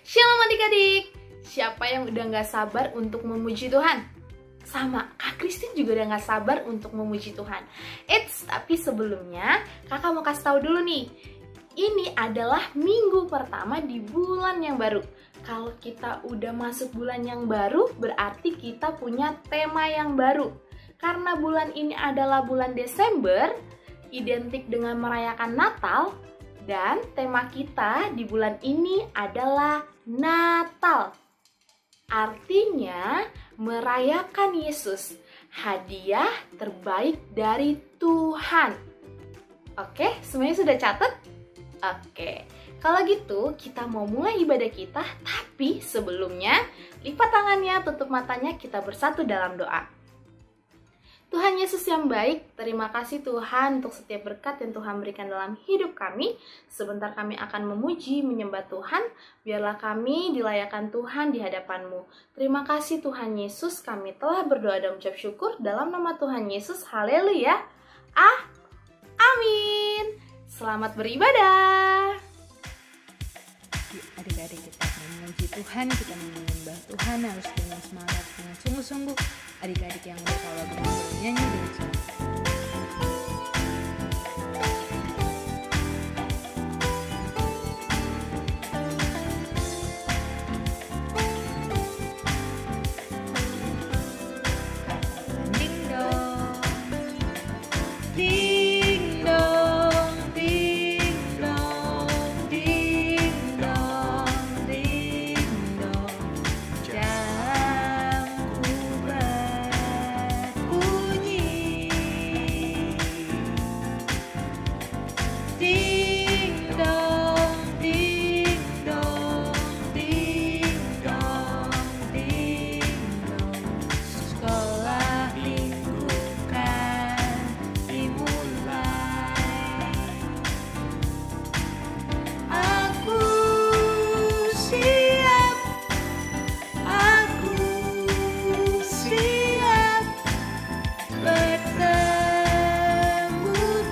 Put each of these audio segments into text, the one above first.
Shalom adik-adik. Siapa yang udah gak sabar untuk memuji Tuhan? Sama, Kak Christine juga udah gak sabar untuk memuji Tuhan. Tapi sebelumnya kakak mau kasih tahu dulu nih. Ini adalah minggu pertama di bulan yang baru. Kalau kita udah masuk bulan yang baru, berarti kita punya tema yang baru. Karena bulan ini adalah bulan Desember, identik dengan merayakan Natal. Dan tema kita di bulan ini adalah Natal. Artinya merayakan Yesus, hadiah terbaik dari Tuhan. Oke, semuanya sudah catat? Oke, kalau gitu kita mau mulai ibadah kita. Tapi sebelumnya, lipat tangannya, tutup matanya, kita bersatu dalam doa. Tuhan Yesus yang baik, terima kasih Tuhan untuk setiap berkat yang Tuhan berikan dalam hidup kami. Sebentar kami akan memuji, menyembah Tuhan. Biarlah kami dilayakkan Tuhan di hadapan-Mu. Terima kasih Tuhan Yesus, kami telah berdoa dan mengucap syukur dalam nama Tuhan Yesus. Haleluya. Amin. Selamat beribadah. Adik-adik, kita memuji Tuhan, kita menyembah Tuhan harus dengan semangat, dengan sungguh-sungguh. Adik-adik yang udah tahu lagu nyanyi dengan semangat. Ding dong, ding dong, ding dong, ding dong, ding dong. Jamku berbunyi. Ding dong, ding dong, ding dong, ding dong. Sekolah minggu kan dimulai. Aku siap, aku siap bertemu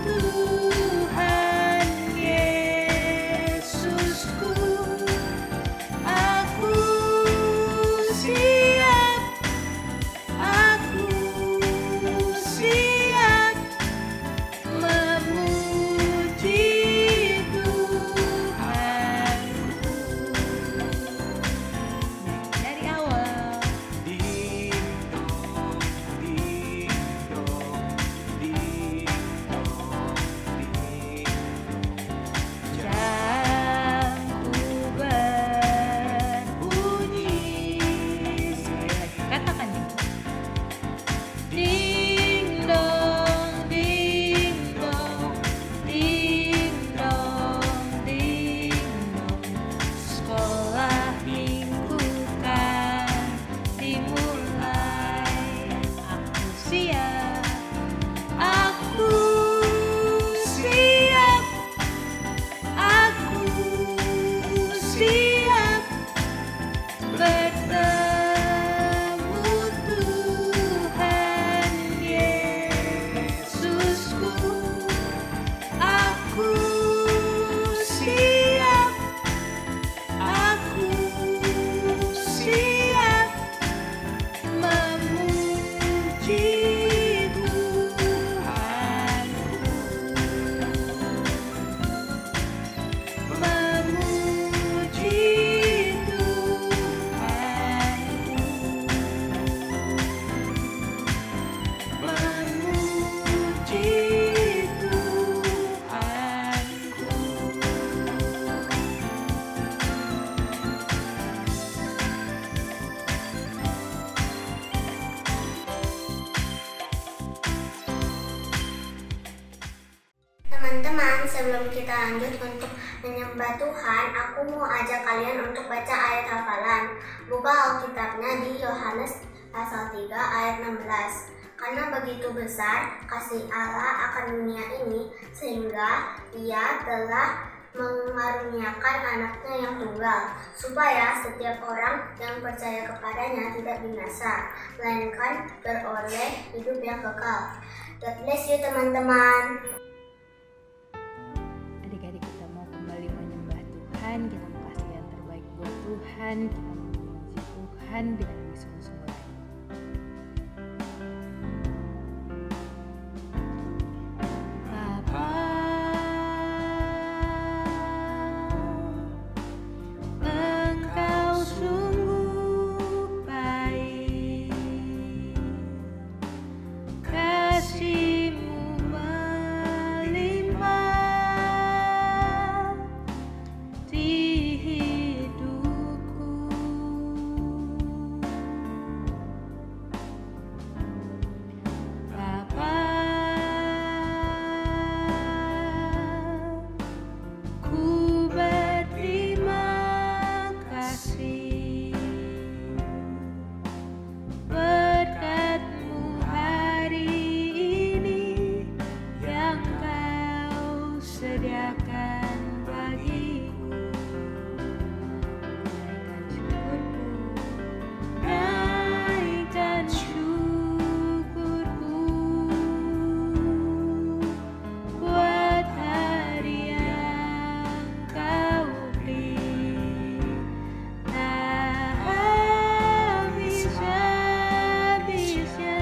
Tuhan Yesusku. Aku siap, aku siap memuji Tuhanku. Dari awal. Ding dong, ding dong, ding dong, ding dong. Jamku berbunyi. Sekali lagi, katakan nih. Ding dong, ding dong, ding dong, ding dong. Sekolah minggu kan dimulai. Aku siap, aku siap, aku siap bertemu Tuhan Yesusku. Aku siap, aku siap memuji Tuhanku. Memuji Tuhanku. Memuji Tuhanku. Teman-teman, sebelum kita lanjut untuk menyembah Tuhan, aku mau ajak kalian untuk baca ayat hafalan. Buka Alkitabnya di Yohanes pasal 3 ayat 16. Karena begitu besar kasih Allah akan dunia ini, sehingga Ia telah mengaruniakan anaknya yang tunggal, supaya setiap orang yang percaya kepadanya tidak binasa, melainkan beroleh hidup yang kekal. God bless you teman-teman. Adik-adik, kita mau kembali menyembah Tuhan, kita mau kasih yang terbaik buat Tuhan, kita memuji Tuhan dengan lebih sungguh-sungguh lagi. Bapa, Engkau sungguh baik, kasih-Mu melimpah di hidupku. Bapa, ku berterima kasih berkat-Mu hari ini yang Kau sediakan bagiku. Naikkan syukurku buat hari yang Kau beri. Tak habis-habisnya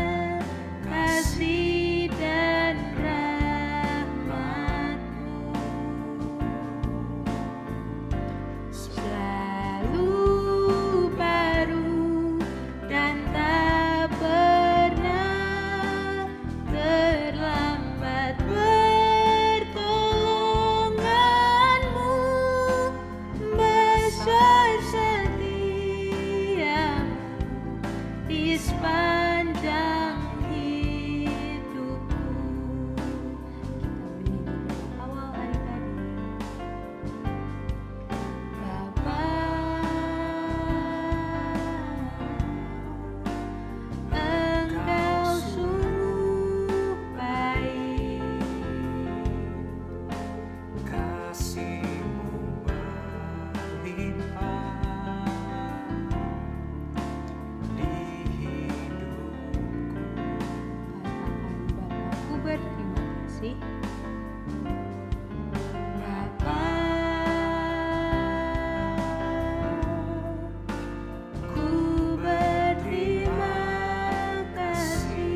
kasih dan rahmat-Mu, selalu baru dan tak pernah terlambat. Pertolongan-Mu besar, setia-Mu di sepanjang hidupku. Kita bernyanyi dari awal adik-adik. Bapa, Engkau sungguh baik, kasih-Mu melimpah di hidupku. katakan Bapakku berterima kasih. Bapa, ku berterima kasih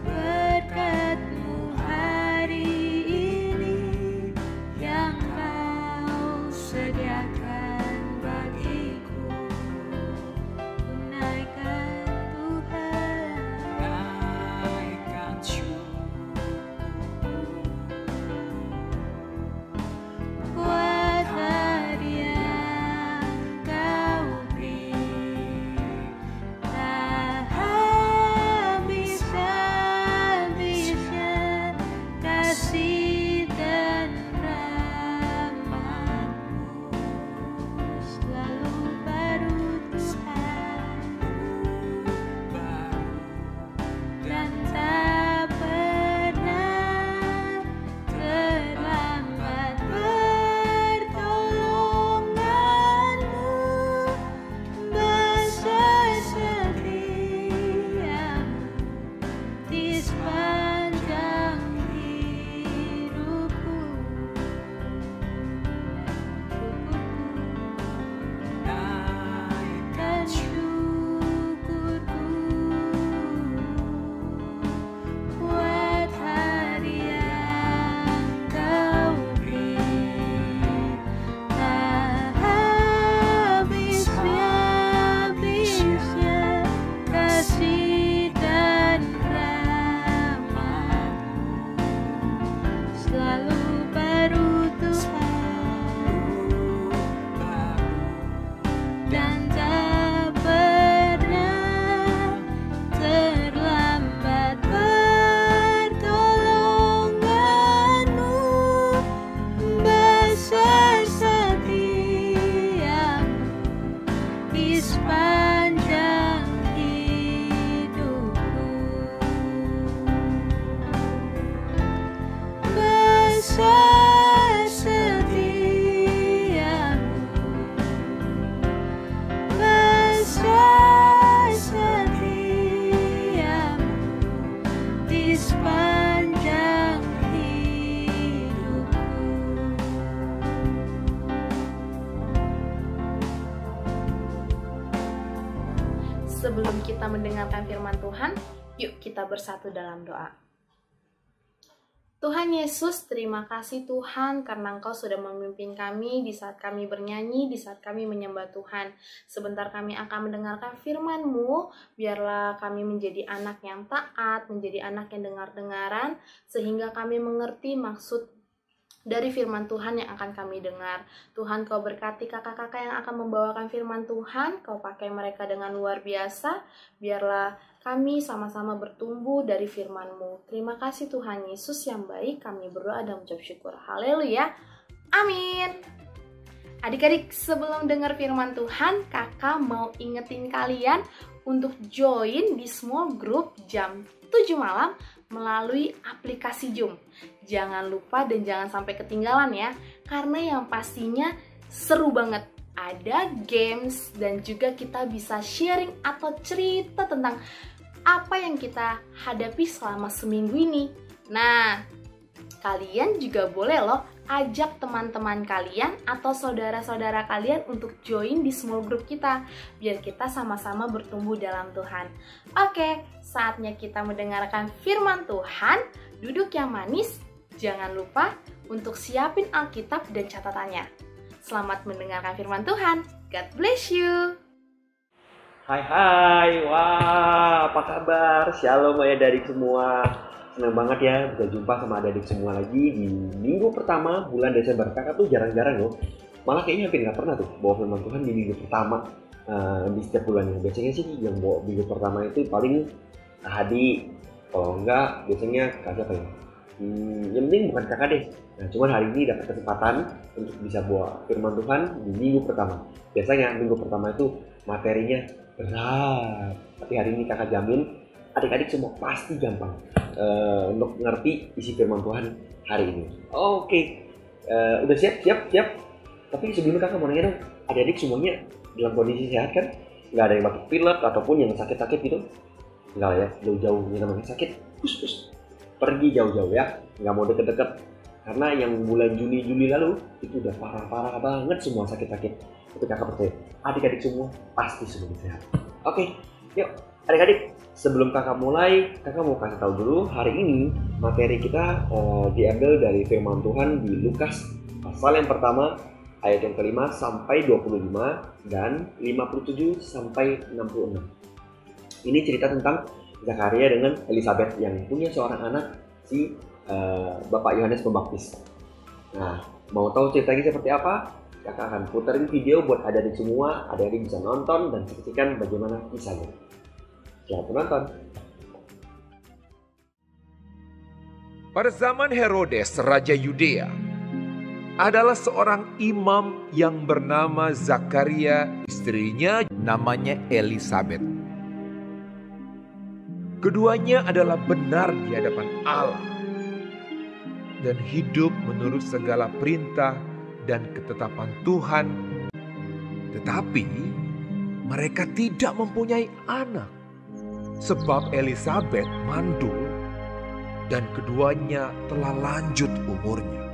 berkat-Mu hari ini yang Kau Sebelum kita mendengarkan firman Tuhan, yuk kita bersatu dalam doa. Tuhan Yesus, terima kasih Tuhan karena Engkau sudah memimpin kami di saat kami bernyanyi, di saat kami menyembah Tuhan. Sebentar kami akan mendengarkan firman-Mu, biarlah kami menjadi anak yang taat, menjadi anak yang dengar-dengaran, sehingga kami mengerti maksud dari firman Tuhan yang akan kami dengar. Tuhan, Kau berkati kakak-kakak yang akan membawakan firman Tuhan, Kau pakai mereka dengan luar biasa, biarlah kami sama-sama bertumbuh dari firman-Mu. Terima kasih Tuhan Yesus yang baik, kami berdoa dan mengucap syukur. Haleluya, amin. Adik-adik, sebelum dengar firman Tuhan, kakak mau ingetin kalian untuk join di small group jam 7 malam melalui aplikasi Zoom. Jangan lupa dan jangan sampai ketinggalan ya, karena yang pastinya seru banget. Ada games dan juga kita bisa sharing atau cerita tentang apa yang kita hadapi selama seminggu ini. Nah, kalian juga boleh loh ajak teman-teman kalian atau saudara-saudara kalian untuk join di small group kita, biar kita sama-sama bertumbuh dalam Tuhan. Oke, saatnya kita mendengarkan firman Tuhan. Duduk yang manis, jangan lupa untuk siapin Alkitab dan catatannya. Selamat mendengarkan firman Tuhan. God bless you. Hai, wah apa kabar? Shalom adik-adik semua. Senang banget ya bisa jumpa sama adik-adik semua lagi di minggu pertama bulan Desember. Kakak tuh jarang-jarang loh, malah kayaknya hampir nggak pernah tuh bawa firman Tuhan di minggu pertama di setiap bulannya. Biasanya sih yang bawa minggu pertama itu paling Hadi, kalau enggak biasanya Kak siapa ya? Yang penting bukan kakak deh. Nah, cuman hari ini dapat kesempatan untuk bisa bawa firman Tuhan di minggu pertama. Biasanya minggu pertama itu materinya berat, tapi hari ini kakak jamin adik-adik semua pasti gampang untuk ngerti isi firman Tuhan hari ini. Oke, udah siap? Tapi sebelumnya kakak mau nanya dong, adik-adik semuanya dalam kondisi sehat kan? Nggak ada yang batuk pilek ataupun yang sakit-sakit gitu? Nggak lah ya, jauh-jauh yang namanya sakit, pergi jauh-jauh ya, nggak mau deket-deket. Karena yang bulan Juli lalu itu udah parah-parah banget semua sakit-sakit. Tapi kakak percaya, adik-adik semua pasti sudah sehat. Oke, yuk adik-adik, sebelum kakak mulai, kakak mau kasih tahu dulu hari ini materi kita diambil dari firman Tuhan di Lukas pasal yang pertama ayat yang kelima sampai 25 dan 57 sampai 66. Ini cerita tentang Zakaria dengan Elizabeth yang punya seorang anak, si Bapak Yohanes Pembaptis. Nah, mau tahu ceritanya seperti apa? Kakak akan puterin video buat adik-adik semua, adik-adik bisa nonton dan saksikan bagaimana kisahnya. Selamat menonton. Pada zaman Herodes, Raja Yudea, adalah seorang imam yang bernama Zakaria, istrinya namanya Elizabeth. Keduanya adalah benar di hadapan Allah dan hidup menurut segala perintah dan ketetapan Tuhan. Tetapi mereka tidak mempunyai anak sebab Elizabeth mandul dan keduanya telah lanjut umurnya.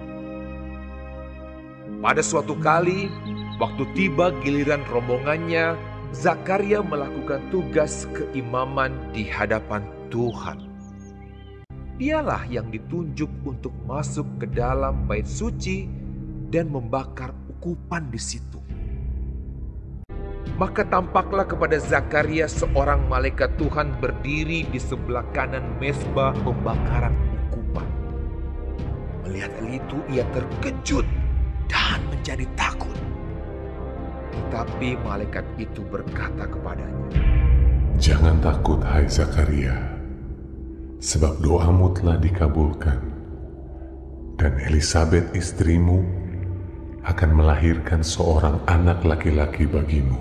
Pada suatu kali, waktu tiba giliran rombongannya, Zakaria melakukan tugas keimaman di hadapan Tuhan. Dialah yang ditunjuk untuk masuk ke dalam bait suci dan membakar ukupan di situ. Maka tampaklah kepada Zakaria seorang malaikat Tuhan berdiri di sebelah kanan mezbah pembakaran ukupan. Melihat hal itu ia terkejut dan menjadi takut. Tetapi malaikat itu berkata kepadanya, "Jangan takut, hai Zakaria, sebab doamu telah dikabulkan, dan Elizabeth istrimu akan melahirkan seorang anak laki-laki bagimu,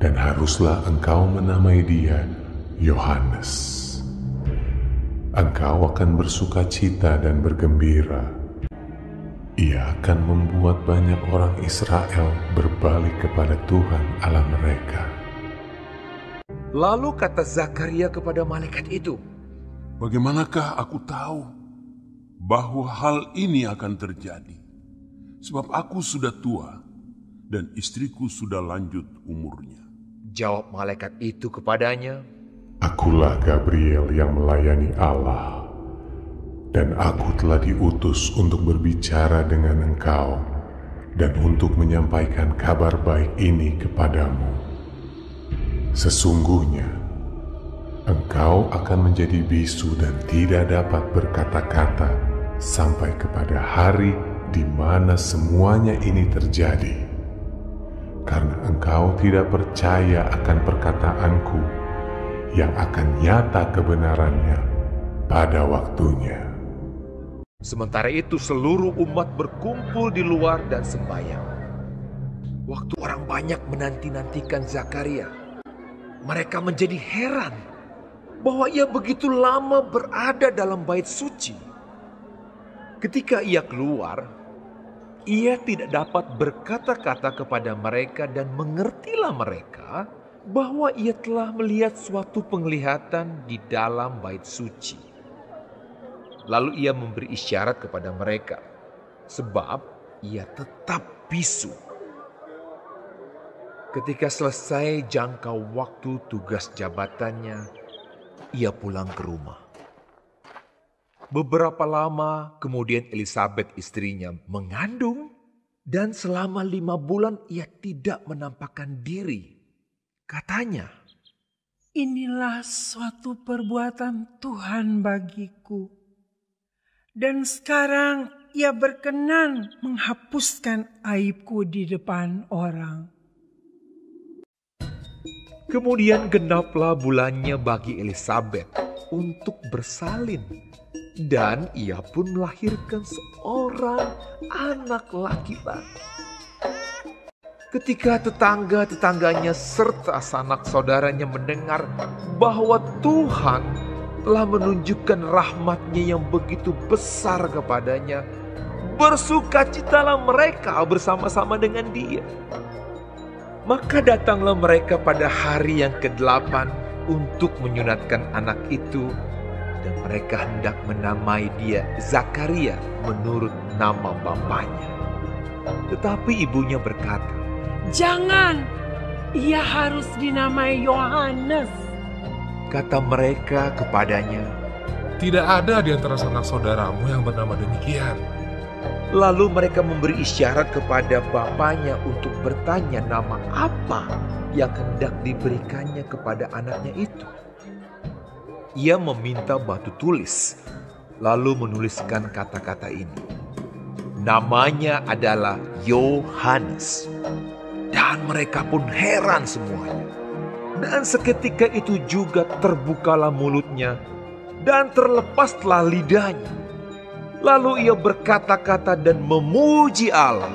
dan haruslah engkau menamai dia Yohanes. Engkau akan bersukacita dan bergembira. Ia akan membuat banyak orang Israel berbalik kepada Tuhan Allah mereka." Lalu kata Zakaria kepada malaikat itu, "Bagaimanakah aku tahu bahwa hal ini akan terjadi? Sebab aku sudah tua dan istriku sudah lanjut umurnya." Jawab malaikat itu kepadanya, Akulah Gabriel yang melayani Allah, dan aku telah diutus untuk berbicara dengan engkau dan untuk menyampaikan kabar baik ini kepadamu. Sesungguhnya, engkau akan menjadi bisu dan tidak dapat berkata-kata sampai kepada hari di mana semuanya ini terjadi, karena engkau tidak percaya akan perkataanku yang akan nyata kebenarannya pada waktunya. Sementara itu seluruh umat berkumpul di luar dan sembahyang. Waktu orang banyak menanti-nantikan Zakaria, mereka menjadi heran bahwa ia begitu lama berada dalam bait suci. Ketika ia keluar, ia tidak dapat berkata-kata kepada mereka dan mengertilah mereka bahwa ia telah melihat suatu penglihatan di dalam bait suci. Lalu ia memberi isyarat kepada mereka, sebab ia tetap bisu. Ketika selesai jangka waktu tugas jabatannya, ia pulang ke rumah. Beberapa lama kemudian Elisabet istrinya mengandung, dan selama 5 bulan ia tidak menampakkan diri. Katanya, Inilah suatu perbuatan Tuhan bagiku. Dan sekarang ia berkenan menghapuskan aibku di depan orang. kemudian genaplah bulannya bagi Elisabet untuk bersalin. Dan ia pun melahirkan seorang anak laki-laki. Ketika tetangga-tetangganya serta sanak saudaranya mendengar bahwa Tuhan telah menunjukkan rahmat-Nya yang begitu besar kepadanya, bersukacitalah mereka bersama-sama dengan dia. Maka datanglah mereka pada hari yang ke-8 untuk menyunatkan anak itu, dan mereka hendak menamai dia Zakaria menurut nama bapaknya. Tetapi ibunya berkata, Jangan, ia harus dinamai Yohanes. Kata mereka kepadanya, Tidak ada di antara sanak saudaramu yang bernama demikian. lalu mereka memberi isyarat kepada bapaknya untuk bertanya nama apa yang hendak diberikannya kepada anaknya itu. Ia meminta batu tulis, lalu menuliskan kata-kata ini. Namanya adalah Yohanes. Dan mereka pun heran semuanya. Dan seketika itu juga terbukalah mulutnya dan terlepaslah lidahnya. Lalu ia berkata-kata dan memuji Allah.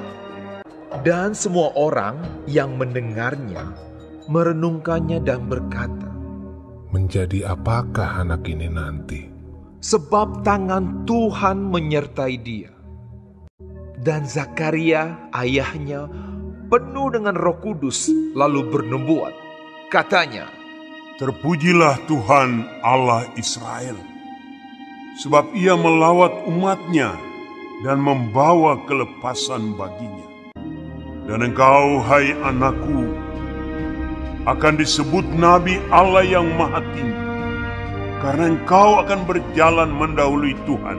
Dan semua orang yang mendengarnya merenungkannya dan berkata, Menjadi apakah anak ini nanti? sebab tangan Tuhan menyertai dia. Dan Zakaria ayahnya penuh dengan Roh Kudus lalu bernubuat. Katanya, Terpujilah Tuhan Allah Israel, sebab ia melawat umatnya dan membawa kelepasan baginya. Dan engkau, hai anakku, akan disebut Nabi Allah yang Maha Tinggi, karena engkau akan berjalan mendahului Tuhan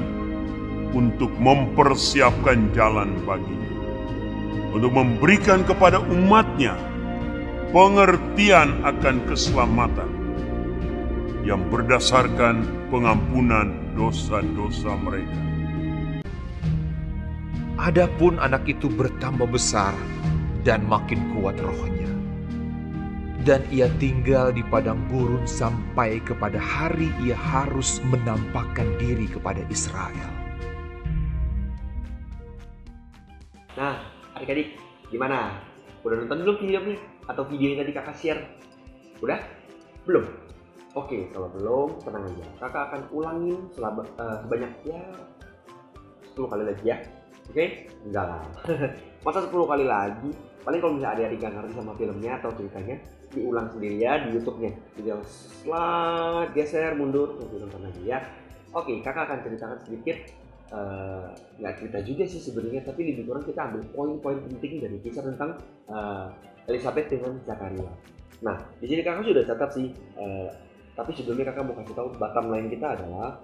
untuk mempersiapkan jalan baginya, untuk memberikan kepada umatnya pengertian akan keselamatan yang berdasarkan pengampunan dosa-dosa mereka. adapun anak itu bertambah besar dan makin kuat rohnya. Dan ia tinggal di padang gurun sampai kepada hari ia harus menampakkan diri kepada Israel. Nah, adik-adik, gimana? Udah nonton belum videonya? Atau video yang tadi kakak share? Udah? Belum? Oke, kalau belum, tenang aja. Kakak akan ulangin sebanyak ya 10 kali lagi ya. Oke? Enggak lah. Masa 10 kali lagi? Paling kalau misalnya adik-adik gak ngerti sama filmnya atau ceritanya, diulang sendiri ya di YouTube-nya. Tinggal slide, geser, mundur, nanti nonton lagi ya. Oke, kakak akan ceritakan sedikit. Nggak cerita juga sih sebenarnya, tapi lebih kurang kita ambil poin-poin penting dari kisah tentang Elisabet dengan Zakaria. Nah, di sini kakak sudah catat sih, tapi sebelumnya kakak mau kasih tahu bottom line kita adalah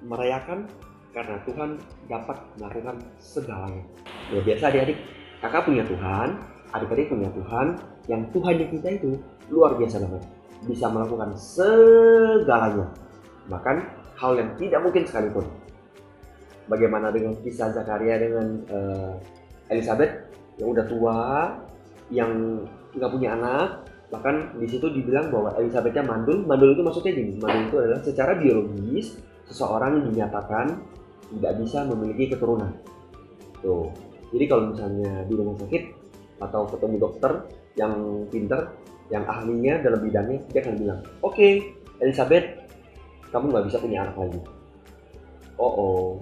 merayakan karena Tuhan dapat melakukan segalanya. Ya biasa adik-adik, kakak punya Tuhan, adik-adik punya Tuhan, yang Tuhannya kita itu luar biasa banget, bisa melakukan segalanya, bahkan hal yang tidak mungkin sekalipun. Bagaimana dengan kisah Zakaria dengan Elizabeth yang udah tua, yang nggak punya anak, bahkan di situ dibilang bahwa Elizabethnya mandul. Mandul itu maksudnya gini, mandul itu adalah secara biologis seseorang dinyatakan tidak bisa memiliki keturunan. Tuh, jadi kalau misalnya di rumah sakit atau ketemu dokter yang pinter, yang ahlinya dalam bidangnya, dia akan bilang, oke, Elizabeth, kamu nggak bisa punya anak lagi. Oh,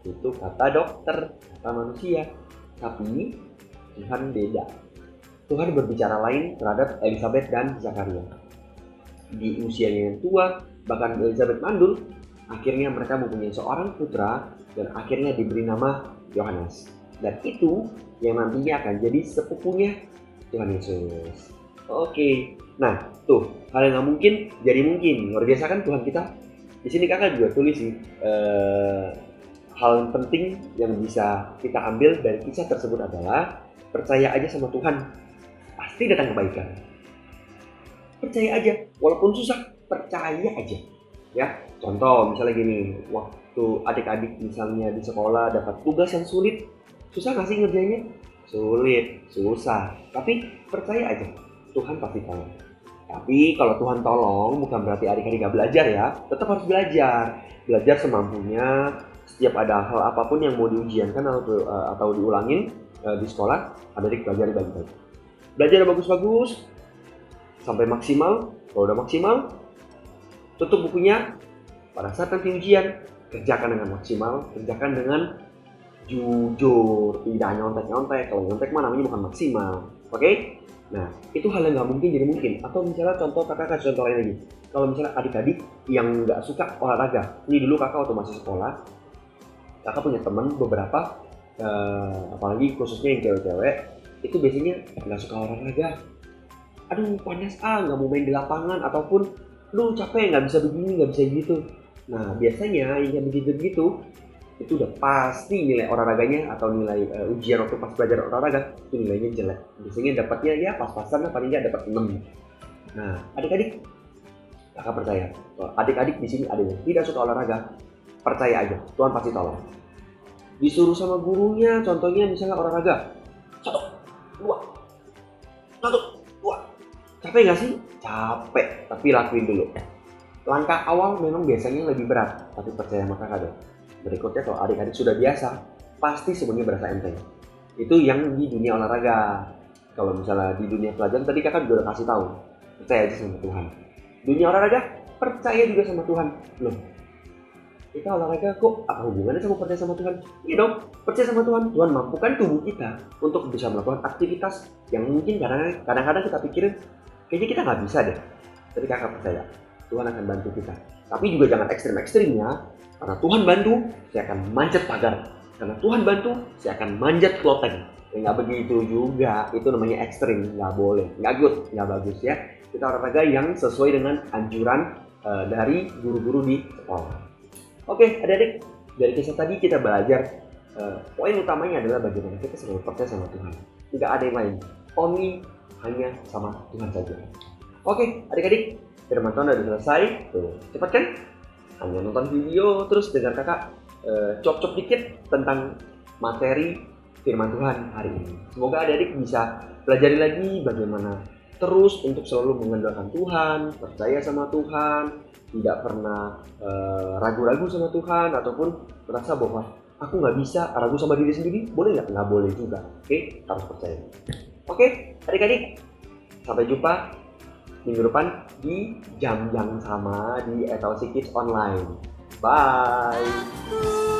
itu kata dokter, kata manusia. Tapi Tuhan beda. Tuhan berbicara lain terhadap Elizabeth dan Zakaria. Di usianya yang tua, bahkan Elizabeth mandul, akhirnya mereka mempunyai seorang putra dan akhirnya diberi nama Yohanes. Dan itu yang nantinya akan jadi sepupunya Tuhan Yesus. Oke, nah tuh hal yang nggak mungkin jadi mungkin. Luar biasa kan Tuhan kita. Di sini kakak juga tulis sih hal yang penting yang bisa kita ambil dari kisah tersebut adalah percaya aja sama Tuhan. Pasti datang kebaikan. Percaya aja, walaupun susah, percaya aja. Ya, contoh misalnya gini, waktu adik-adik misalnya di sekolah dapat tugas yang sulit, susah nggak sih ngerjainnya? Sulit, susah. Tapi percaya aja, Tuhan pasti tolong. Tapi kalau Tuhan tolong, bukan berarti adik-adik nggak belajar ya. Tetap harus belajar. Belajar semampunya. Setiap ada hal apapun yang mau diujiankan atau diulangin di sekolah, adik-adik belajar baik-baik. Belajar bagus-bagus sampai maksimal. Kalau udah maksimal, tutup bukunya. Pada saat nanti ujian, kerjakan dengan maksimal, kerjakan dengan jujur, tidak nyontek-nyontek. Kalau nyontek mah namanya bukan maksimal. Oke? Nah, itu hal yang nggak mungkin jadi mungkin. Atau misalnya contoh, kakak kasih contoh lain lagi. Kalau misalnya adik-adik yang nggak suka olahraga, ini dulu kakak waktu masih sekolah, kakak punya teman beberapa, apalagi khususnya yang cewek-cewek, itu biasanya nggak suka olahraga. Aduh panas nggak mau main di lapangan, ataupun lu capek nggak bisa begini nggak bisa gitu. Nah biasanya yang begitu itu udah pasti nilai olahraganya atau nilai ujian waktu pas belajar olahraga itu nilainya jelek. Biasanya dapatnya ya pas-pasan lah, paling nggak dapat 6. Nah adik-adik, kakak percaya kalau adik-adik di sini ada yang tidak suka olahraga, percaya aja Tuhan pasti tolong. Disuruh sama gurunya, contohnya misalnya olahraga 1, 2. Capek nggak sih? Capek, tapi lakuin dulu. Langkah awal memang biasanya lebih berat, tapi percaya sama kakak deh. Berikutnya kalau adik-adik sudah biasa, pasti semuanya berasa enteng. Itu yang di dunia olahraga. Kalau misalnya di dunia pelajaran, tadi kakak juga udah kasih tahu, percaya aja sama Tuhan. Dunia olahraga, percaya juga sama Tuhan. Loh, kita olahraga kok apa hubungannya sama percaya sama Tuhan? Iya dong, percaya sama Tuhan. Tuhan mampukan tubuh kita untuk bisa melakukan aktivitas yang mungkin kadang-kadang kita pikirin kayaknya kita nggak bisa deh. Tapi kakak percaya Tuhan akan bantu kita. Tapi juga jangan ekstrim-ekstrimnya. Karena Tuhan bantu, saya akan manjat pagar. Karena Tuhan bantu, saya akan manjat kloteng. Ya nggak begitu juga. Itu namanya ekstrim, nggak boleh, nggak good, nggak bagus ya. Kita olahraga yang sesuai dengan anjuran dari guru-guru di sekolah. Oke, adik-adik, dari kisah tadi kita belajar poin utamanya adalah bagaimana kita selalu percaya sama Tuhan. Tidak ada yang lain, hanya sama Tuhan saja. Oke, adik-adik, firman Tuhan sudah selesai. Tuh, cepat kan? Hanya nonton video, terus dengar kakak cop-cop dikit tentang materi firman Tuhan hari ini. Semoga adik-adik bisa pelajari lagi bagaimana terus untuk selalu mengandalkan Tuhan, percaya sama Tuhan, tidak pernah ragu-ragu sama Tuhan, ataupun merasa bahwa aku nggak bisa, ragu sama diri sendiri. Boleh nggak? Nggak boleh juga. Oke, harus percaya. Oke, adik-adik, sampai jumpa minggu depan di jam yang sama di Etosi Kids Online. Bye!